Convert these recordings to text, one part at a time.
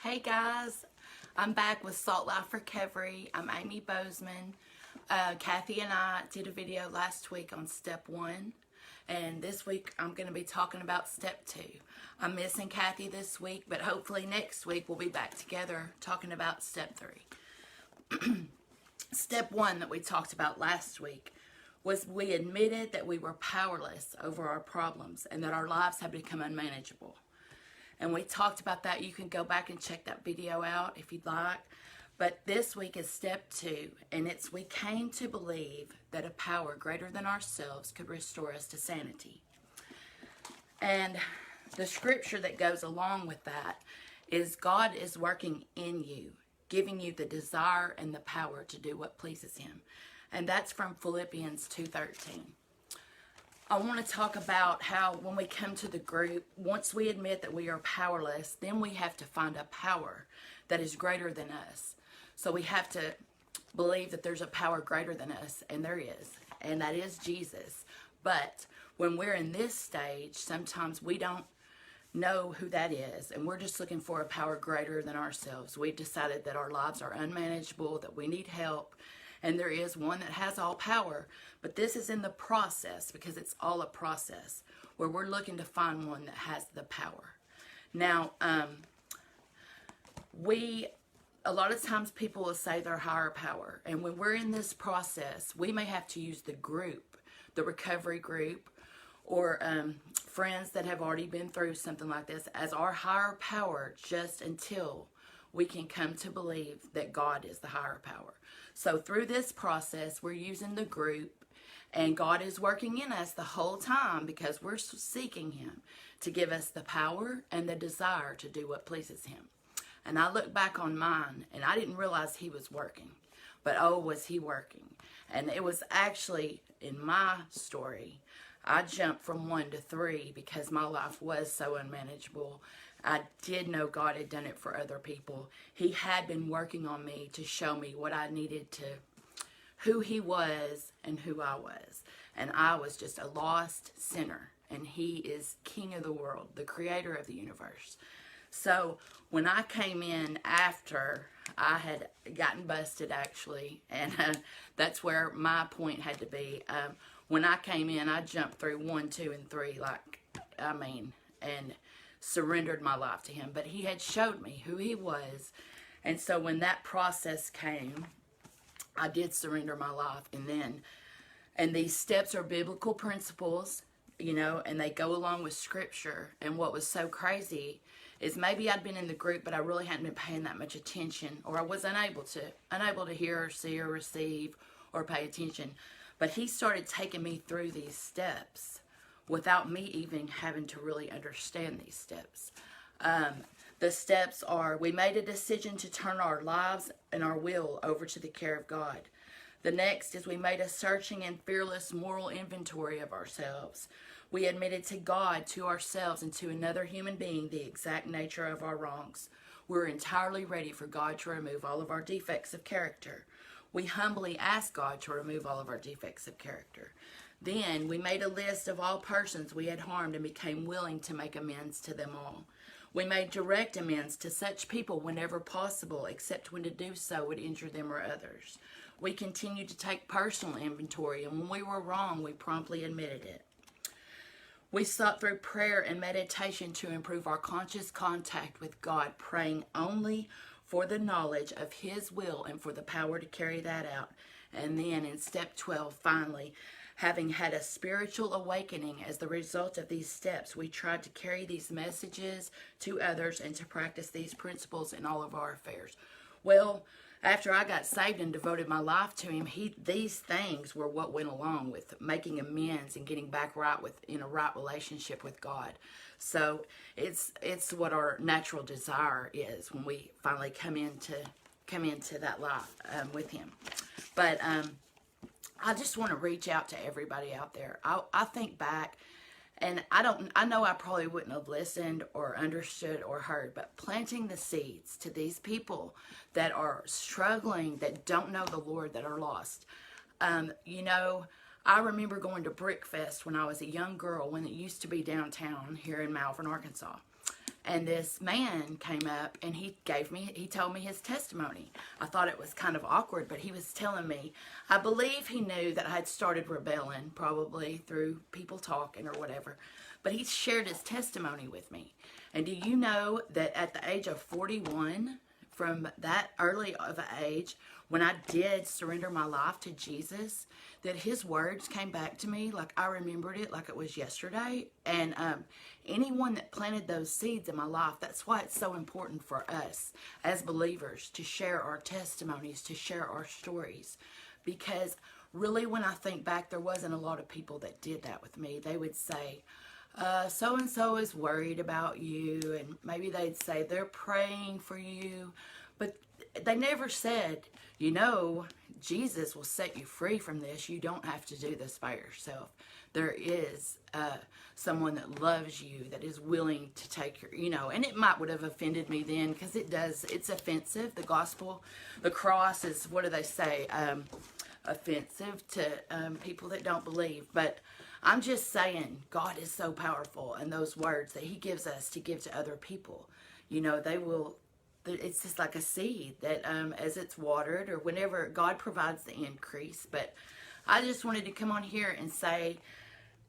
Hey guys, I'm back with Salt Life Recovery. I'm Amy Bozeman. Kathy and I did a video last week on step 1, and this week I'm going to be talking about step 2. I'm missing Kathy this week, but hopefully next week we'll be back together talking about step 3. Step 1 that we talked about last week was we admitted that we were powerless over our problems and that our lives had become unmanageable. And we talked about that. You can go back and check that video out if you'd like. But this week is step 2, and it's we came to believe that a power greater than ourselves could restore us to sanity. And the scripture that goes along with that is God is working in you, giving you the desire and the power to do what pleases Him. And that's from Philippians 2:13. I want to talk about how when we come to the group, once we admit that we are powerless, then we have to find a power that is greater than us. So we have to believe that there's a power greater than us, and there is, and that is Jesus. But when we're in this stage, sometimes we don't know who that is, and we're just looking for a power greater than ourselves. We've decided that our lives are unmanageable, that we need help, and there is one that has all power. But this is in the process, because it's all a process, where we're looking to find one that has the power. Now, a lot of times people will say they're higher power. And when we're in this process, we may have to use the group, the recovery group, or friends that have already been through something like this as our higher power, just until we can come to believe that God is the higher power. So through this process, we're using the group, and God is working in us the whole time because we're seeking Him to give us the power and the desire to do what pleases Him. And I look back on mine, and I didn't realize He was working. But oh, was He working. And it was actually, in my story, I jumped from 1 to 3 because my life was so unmanageable. I did know God had done it for other people. He had been working on me to show me what I needed to, who He was and who I was. And I was just a lost sinner. And He is King of the world, the creator of the universe. So when I came in after I had gotten busted, actually, and that's where my point had to be. When I came in, I jumped through 1, 2, and 3, and surrendered my life to Him. But He had showed me who He was. And so when that process came, I did surrender my life. And these steps are biblical principles, and they go along with Scripture. And what was so crazy is maybe I'd been in the group, but I really hadn't been paying that much attention, or I was unable to hear or see or receive or pay attention. But He started taking me through these steps without me even having to really understand these steps. The steps are, we made a decision to turn our lives and our will over to the care of God. The next is we made a searching and fearless moral inventory of ourselves. We admitted to God, to ourselves, and to another human being the exact nature of our wrongs. We're entirely ready for God to remove all of our defects of character. We humbly asked God to remove all of our defects of character. Then we made a list of all persons we had harmed and became willing to make amends to them all. We made direct amends to such people whenever possible, except when to do so would injure them or others. We continued to take personal inventory, and when we were wrong, we promptly admitted it. We sought through prayer and meditation to improve our conscious contact with God, praying only for the knowledge of His will and for the power to carry that out. And then in step 12, finally, having had a spiritual awakening as the result of these steps, we tried to carry these messages to others and to practice these principles in all of our affairs. Well, after I got saved and devoted my life to Him, these things were what went along with making amends and getting back in a right relationship with God. So it's what our natural desire is when we finally come into that life with Him. But I just want to reach out to everybody out there. I think back, and I know I probably wouldn't have listened or understood or heard, but planting the seeds to these people that are struggling, that don't know the Lord, that are lost. I remember going to Brickfest when I was a young girl, when it used to be downtown here in Malvern, Arkansas. And this man came up and he told me his testimony. I thought it was kind of awkward, but he was telling me, I believe he knew that I had started rebelling, probably through people talking or whatever. But he shared his testimony with me. And do you know that at the age of 41, from that early of an age, when I did surrender my life to Jesus, that his words came back to me like I remembered it like it was yesterday. And anyone that planted those seeds in my life, that's why it's so important for us as believers to share our testimonies, to share our stories. Because really, when I think back, there wasn't a lot of people that did that with me. They would say, so-and-so is worried about you, and maybe they'd say they're praying for you, but they never said, you know, Jesus will set you free from this. You don't have to do this by yourself. There is someone that loves you, that is willing to take your, you know, and it would have offended me then, because it's offensive. The gospel, the cross is, what do they say, offensive to people that don't believe. But I'm just saying, God is so powerful, and those words that he gives us to give to other people, you know, it's just like a seed that as it's watered, or whenever God provides the increase. But I just wanted to come on here and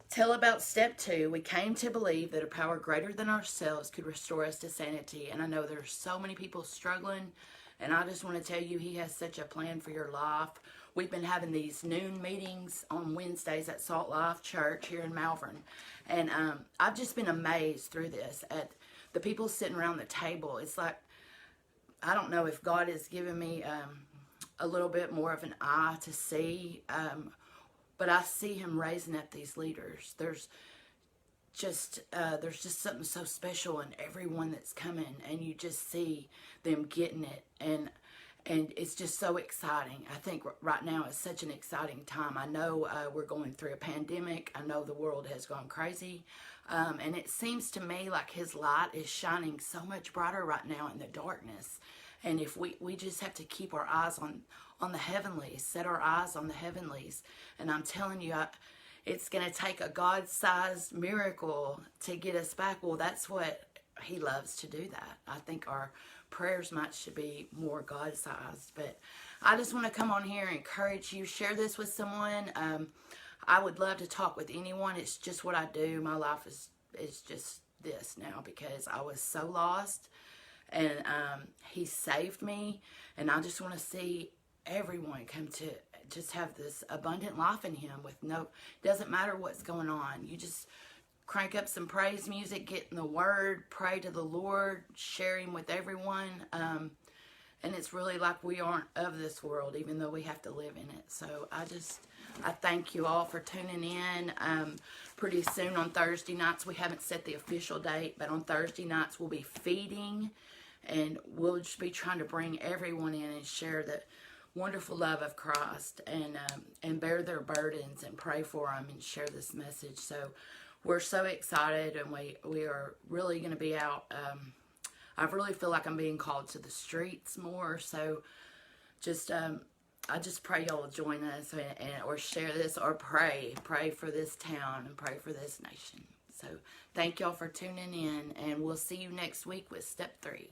tell about step 2. We came to believe that a power greater than ourselves could restore us to sanity. And I know there's so many people struggling, and I just want to tell you, he has such a plan for your life. We've been having these noon meetings on Wednesdays at Salt Life Church here in Malvern. And I've just been amazed through this at the people sitting around the table. It's like, I don't know if God has given me a little bit more of an eye to see, but I see him raising up these leaders. There's just something so special in everyone that's coming, and you just see them getting it, and it's just so exciting. I think right now is such an exciting time. I know we're going through a pandemic. I know the world has gone crazy. And it seems to me like his light is shining so much brighter right now in the darkness. And if we just have to keep our eyes on the heavenlies, set our eyes on the heavenlies. And I'm telling you, it's going to take a God-sized miracle to get us back. Well, that's what he loves to do that. I think our prayers should be more God-sized. But I just want to come on here and encourage you. Share this with someone. I would love to talk with anyone. It's just what I do. My life is just this now, because I was so lost, and he saved me. And I just want to see everyone come to just have this abundant life in him with doesn't matter what's going on. You just crank up some praise music, get in the word, pray to the Lord, share him with everyone. And it's really like we aren't of this world, even though we have to live in it. So I thank you all for tuning in. Pretty soon on Thursday nights, we haven't set the official date, but on Thursday nights we'll be feeding, and we'll just be trying to bring everyone in and share the wonderful love of Christ, and bear their burdens and pray for them and share this message. So we're so excited, and we are really going to be out. I really feel like I'm being called to the streets more. So just I just pray y'all will join us, or share this, or pray for this town and pray for this nation. So thank y'all for tuning in, and we'll see you next week with step 3.